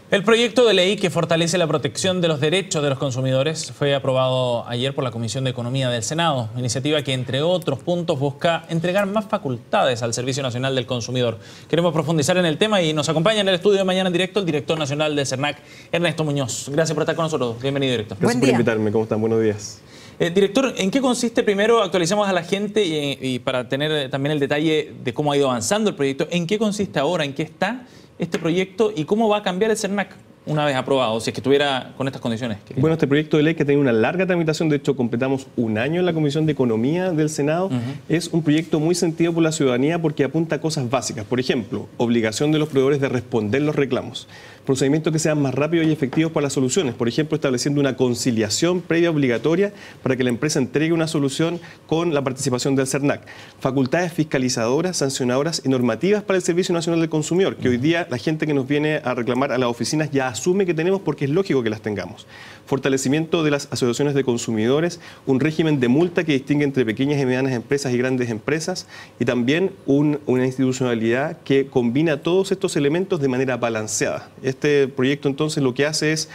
El proyecto de ley que fortalece la protección de los derechos de los consumidores fue aprobado ayer por la Comisión de Economía del Senado, iniciativa que, entre otros puntos, busca entregar más facultades al Servicio Nacional del Consumidor. Queremos profundizar en el tema y nos acompaña en el estudio de Mañana en Directo el director nacional del CERNAC, Ernesto Muñoz. Gracias por estar con nosotros. Bienvenido, director. Gracias por invitarme. ¿Cómo están? Buenos días. Director, ¿en qué consiste? Primero actualicemos a la gente y para tener también el detalle de cómo ha ido avanzando el proyecto. ¿En qué consiste ahora? ¿En qué está este proyecto y cómo va a cambiar el CERNAC una vez aprobado, si es que estuviera con estas condiciones? Bueno, este proyecto de ley que ha tenido una larga tramitación, de hecho completamos un año en la Comisión de Economía del Senado, es un proyecto muy sentido por la ciudadanía porque apunta a cosas básicas. Por ejemplo, obligación de los proveedores de responder los reclamos, procedimientos que sean más rápidos y efectivos para las soluciones, por ejemplo, estableciendo una conciliación previa obligatoria para que la empresa entregue una solución con la participación del CERNAC, facultades fiscalizadoras, sancionadoras y normativas para el Servicio Nacional del Consumidor, que hoy día la gente que nos viene a reclamar a las oficinas ya asume que tenemos porque es lógico que las tengamos. Fortalecimiento de las asociaciones de consumidores, un régimen de multa que distingue entre pequeñas y medianas empresas y grandes empresas y también una institucionalidad que combina todos estos elementos de manera balanceada. Este proyecto entonces lo que hace es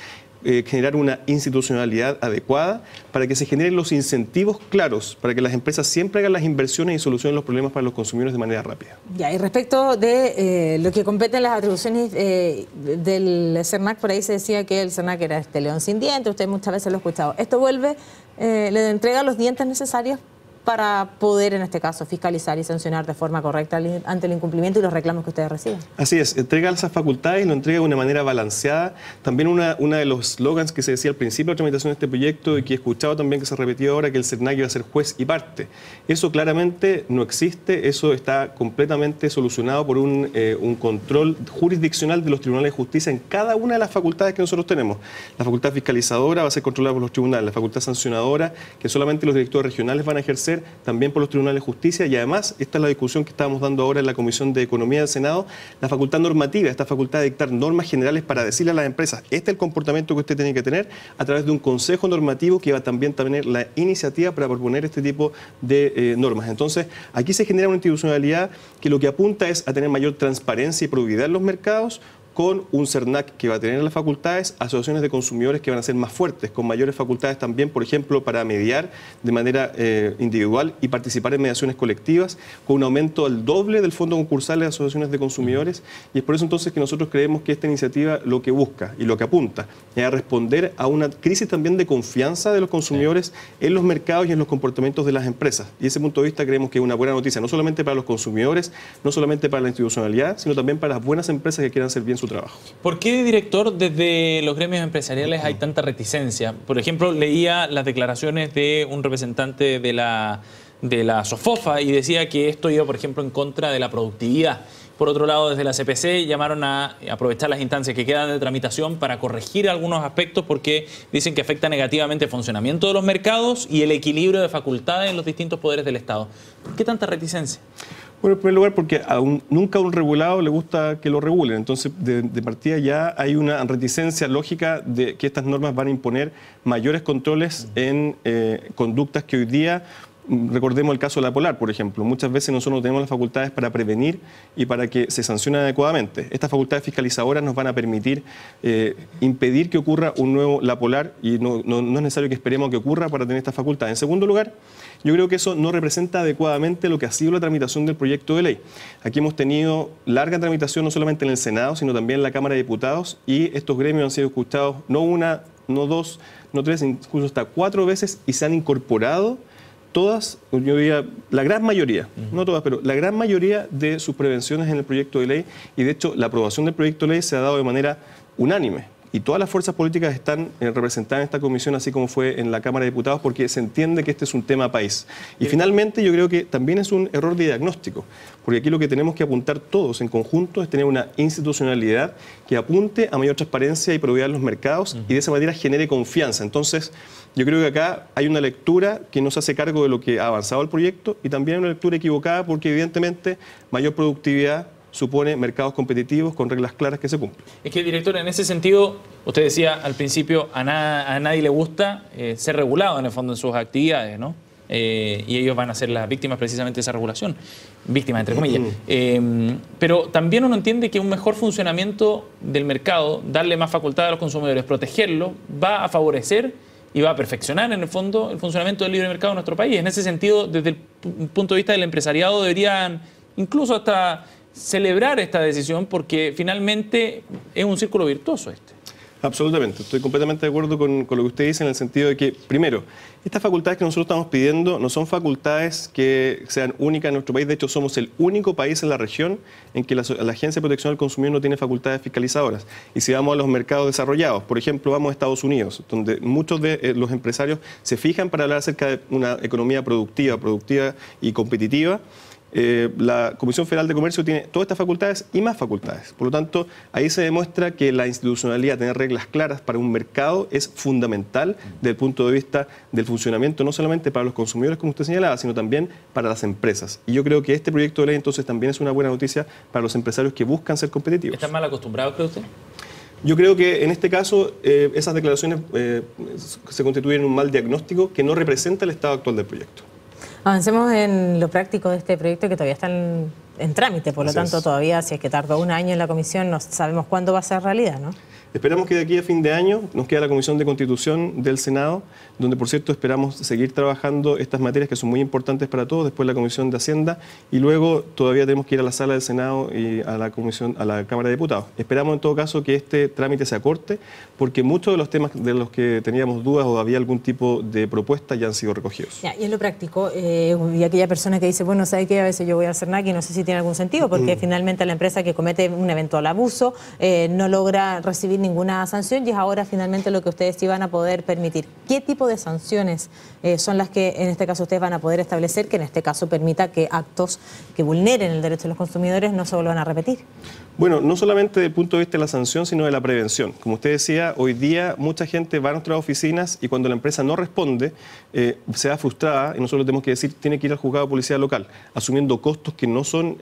generar una institucionalidad adecuada para que se generen los incentivos claros, para que las empresas siempre hagan las inversiones y solucionen los problemas para los consumidores de manera rápida. Ya, y respecto de lo que competen las atribuciones del CERNAC, por ahí se decía que el CERNAC era este león sin dientes, usted muchas veces lo ha escuchado. Esto vuelve, le entrega los dientes necesarios para poder, en este caso, fiscalizar y sancionar de forma correcta ante el incumplimiento y los reclamos que ustedes reciben. Así es, entrega esas facultades y lo entrega de una manera balanceada. También una de los slogans que se decía al principio de la tramitación de este proyecto y que he escuchado también que se ha repetido ahora, que el CERNAC iba a ser juez y parte. Eso claramente no existe, eso está completamente solucionado por un control jurisdiccional de los tribunales de justicia en cada una de las facultades que nosotros tenemos. La facultad fiscalizadora va a ser controlada por los tribunales, la facultad sancionadora, que solamente los directores regionales van a ejercer, también por los tribunales de justicia, y además, esta es la discusión que estábamos dando ahora en la Comisión de Economía del Senado, la facultad normativa, esta facultad de dictar normas generales para decirle a las empresas, este es el comportamiento que usted tiene que tener a través de un consejo normativo que va a también tener la iniciativa para proponer este tipo de normas. Entonces, aquí se genera una institucionalidad que lo que apunta es a tener mayor transparencia y probidad en los mercados, con un CERNAC que va a tener las facultades, asociaciones de consumidores que van a ser más fuertes, con mayores facultades también, por ejemplo, para mediar de manera individual y participar en mediaciones colectivas, con un aumento al doble del fondo concursal de asociaciones de consumidores. Y es por eso entonces que nosotros creemos que esta iniciativa lo que busca y lo que apunta es a responder a una crisis también de confianza de los consumidores en los mercados y en los comportamientos de las empresas. Y ese punto de vista creemos que es una buena noticia, no solamente para los consumidores, no solamente para la institucionalidad, sino también para las buenas empresas que quieran hacer bien su trabajo. ¿Por qué, director, desde los gremios empresariales hay tanta reticencia? Por ejemplo, leía las declaraciones de un representante de la SOFOFA y decía que esto iba, por ejemplo, en contra de la productividad. Por otro lado, desde la CPC llamaron a aprovechar las instancias que quedan de tramitación para corregir algunos aspectos porque dicen que afecta negativamente el funcionamiento de los mercados y el equilibrio de facultades en los distintos poderes del Estado. ¿Por qué tanta reticencia? Bueno, en primer lugar, porque nunca a un regulado le gusta que lo regulen. Entonces, de partida ya hay una reticencia lógica de que estas normas van a imponer mayores controles en conductas que hoy día, recordemos el caso de la Polar, por ejemplo. Muchas veces nosotros no tenemos las facultades para prevenir y para que se sancione adecuadamente. Estas facultades fiscalizadoras nos van a permitir impedir que ocurra un nuevo La Polar y no es necesario que esperemos que ocurra para tener estas facultades. En segundo lugar, yo creo que eso no representa adecuadamente lo que ha sido la tramitación del proyecto de ley. Aquí hemos tenido larga tramitación no solamente en el Senado, sino también en la Cámara de Diputados, y estos gremios han sido escuchados no una, no dos, no tres, incluso hasta 4 veces, y se han incorporado todas, yo diría, la gran mayoría, no todas, pero la gran mayoría de sus prevenciones en el proyecto de ley, y de hecho la aprobación del proyecto de ley se ha dado de manera unánime. Y todas las fuerzas políticas están representadas en esta comisión, así como fue en la Cámara de Diputados, porque se entiende que este es un tema país. Y finalmente yo creo que también es un error de diagnóstico, porque aquí lo que tenemos que apuntar todos en conjunto es tener una institucionalidad que apunte a mayor transparencia y probidad en los mercados y de esa manera genere confianza. Entonces, yo creo que acá hay una lectura que no se hace cargo de lo que ha avanzado el proyecto y también una lectura equivocada porque evidentemente mayor productividad supone mercados competitivos con reglas claras que se cumplen. Es que, director, en ese sentido, usted decía al principio, a nadie le gusta ser regulado en el fondo en sus actividades, ¿no? y ellos van a ser las víctimas precisamente de esa regulación. Víctimas, entre comillas. Pero también uno entiende que un mejor funcionamiento del mercado, darle más facultad a los consumidores, protegerlo, va a favorecer y va a perfeccionar, en el fondo, el funcionamiento del libre mercado en nuestro país. En ese sentido, desde el punto de vista del empresariado, deberían incluso hasta celebrar esta decisión, porque finalmente es un círculo virtuoso este. Absolutamente, estoy completamente de acuerdo con lo que usted dice, en el sentido de que, primero, estas facultades que nosotros estamos pidiendo no son facultades que sean únicas en nuestro país. De hecho, somos el único país en la región en que la Agencia de Protección del Consumidor no tiene facultades fiscalizadoras. Y si vamos a los mercados desarrollados, por ejemplo, vamos a Estados Unidos, donde muchos de los empresarios se fijan para hablar acerca de una economía productiva y competitiva. La Comisión Federal de Comercio tiene todas estas facultades y más facultades. Por lo tanto, ahí se demuestra que la institucionalidad, tener reglas claras para un mercado, es fundamental desde el punto de vista del funcionamiento, no solamente para los consumidores, como usted señalaba, sino también para las empresas. Y yo creo que este proyecto de ley entonces también es una buena noticia para los empresarios que buscan ser competitivos. ¿Están mal acostumbrados, cree usted? Yo creo que en este caso esas declaraciones se constituyen en un mal diagnóstico que no representa el estado actual del proyecto. Avancemos en lo práctico de este proyecto, que todavía está en trámite, por lo tanto todavía, si es que tardó un año en la comisión, no sabemos cuándo va a ser realidad, ¿no? Esperamos que de aquí a fin de año nos quede la Comisión de Constitución del Senado, donde por cierto esperamos seguir trabajando estas materias que son muy importantes para todos, después la Comisión de Hacienda, y luego todavía tenemos que ir a la sala del Senado y a la Cámara de Diputados. Esperamos en todo caso que este trámite se acorte, porque muchos de los temas de los que teníamos dudas o había algún tipo de propuesta ya han sido recogidos. Ya, y en lo práctico, y aquella persona que dice, bueno, ¿sabe qué? A veces yo voy a hacer NAC y no sé si tiene algún sentido, porque finalmente la empresa que comete un eventual abuso no logra recibir ninguna sanción, y es ahora finalmente lo que ustedes sí van a poder permitir. ¿Qué tipo de sanciones son las que en este caso ustedes van a poder establecer, que en este caso permita que actos que vulneren el derecho de los consumidores no se vuelvan a repetir? Bueno, no solamente desde el punto de vista de la sanción, sino de la prevención. Como usted decía, hoy día mucha gente va a nuestras oficinas y cuando la empresa no responde, se va frustrada y nosotros tenemos que decir, tiene que ir al juzgado de policía local, asumiendo costos que no son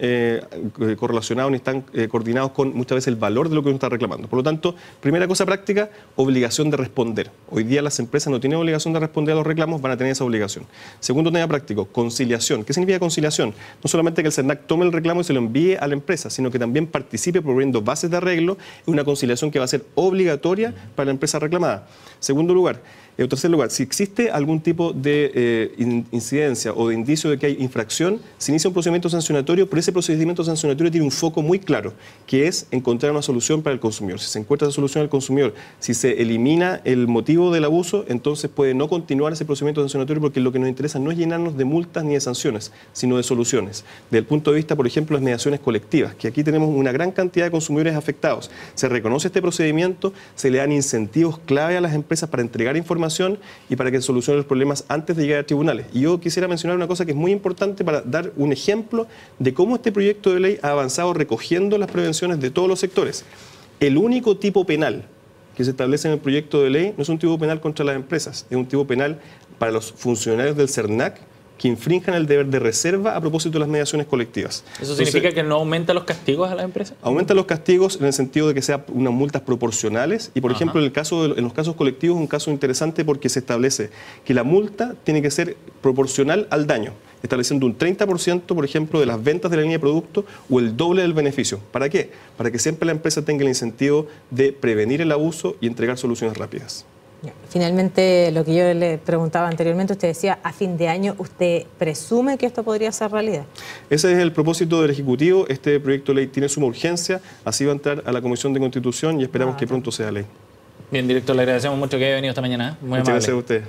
correlacionados ni están coordinados con muchas veces el valor de lo que uno está reclamando. Por lo tanto, primera cosa práctica, obligación de responder. Hoy día las empresas no tienen obligación de responder a los reclamos, van a tener esa obligación. Segundo tema práctico, conciliación. ¿Qué significa conciliación? No solamente que el SERNAC tome el reclamo y se lo envíe a la empresa, sino que también participe promoviendo bases de arreglo en una conciliación que va a ser obligatoria para la empresa reclamada. Segundo lugar, en tercer lugar, si existe algún tipo de incidencia o de indicio de que hay infracción, se inicia un procedimiento sancionatorio, pero ese procedimiento sancionatorio tiene un foco muy claro, que es encontrar una solución para el consumidor. Si se encuentra esa solución al consumidor, si se elimina el motivo del abuso, entonces puede no continuar ese procedimiento sancionatorio, porque lo que nos interesa no es llenarnos de multas ni de sanciones, sino de soluciones. Desde el punto de vista, por ejemplo, las mediaciones colectivas, que aquí tenemos una gran cantidad de consumidores afectados. Se reconoce este procedimiento, se le dan incentivos clave a las empresas para entregar información y para que se solucionen los problemas antes de llegar a tribunales. Y yo quisiera mencionar una cosa que es muy importante para dar un ejemplo de cómo este proyecto de ley ha avanzado recogiendo las prevenciones de todos los sectores. El único tipo penal que se establece en el proyecto de ley no es un tipo penal contra las empresas, es un tipo penal para los funcionarios del SERNAC que infrinjan el deber de reserva a propósito de las mediaciones colectivas. ¿Eso significa que no aumenta los castigos a las empresas? Aumenta los castigos en el sentido de que sean unas multas proporcionales y, por ejemplo, en los casos colectivos es un caso interesante porque se establece que la multa tiene que ser proporcional al daño, estableciendo un 30%, por ejemplo, de las ventas de la línea de producto o el doble del beneficio. ¿Para qué? Para que siempre la empresa tenga el incentivo de prevenir el abuso y entregar soluciones rápidas. Finalmente, lo que yo le preguntaba anteriormente, usted decía, a fin de año, ¿usted presume que esto podría ser realidad? Ese es el propósito del Ejecutivo. Este proyecto de ley tiene suma urgencia, así va a entrar a la Comisión de Constitución y esperamos que pronto sea ley. Bien, director, le agradecemos mucho que haya venido esta mañana. Muy Muchas amable. gracias a usted.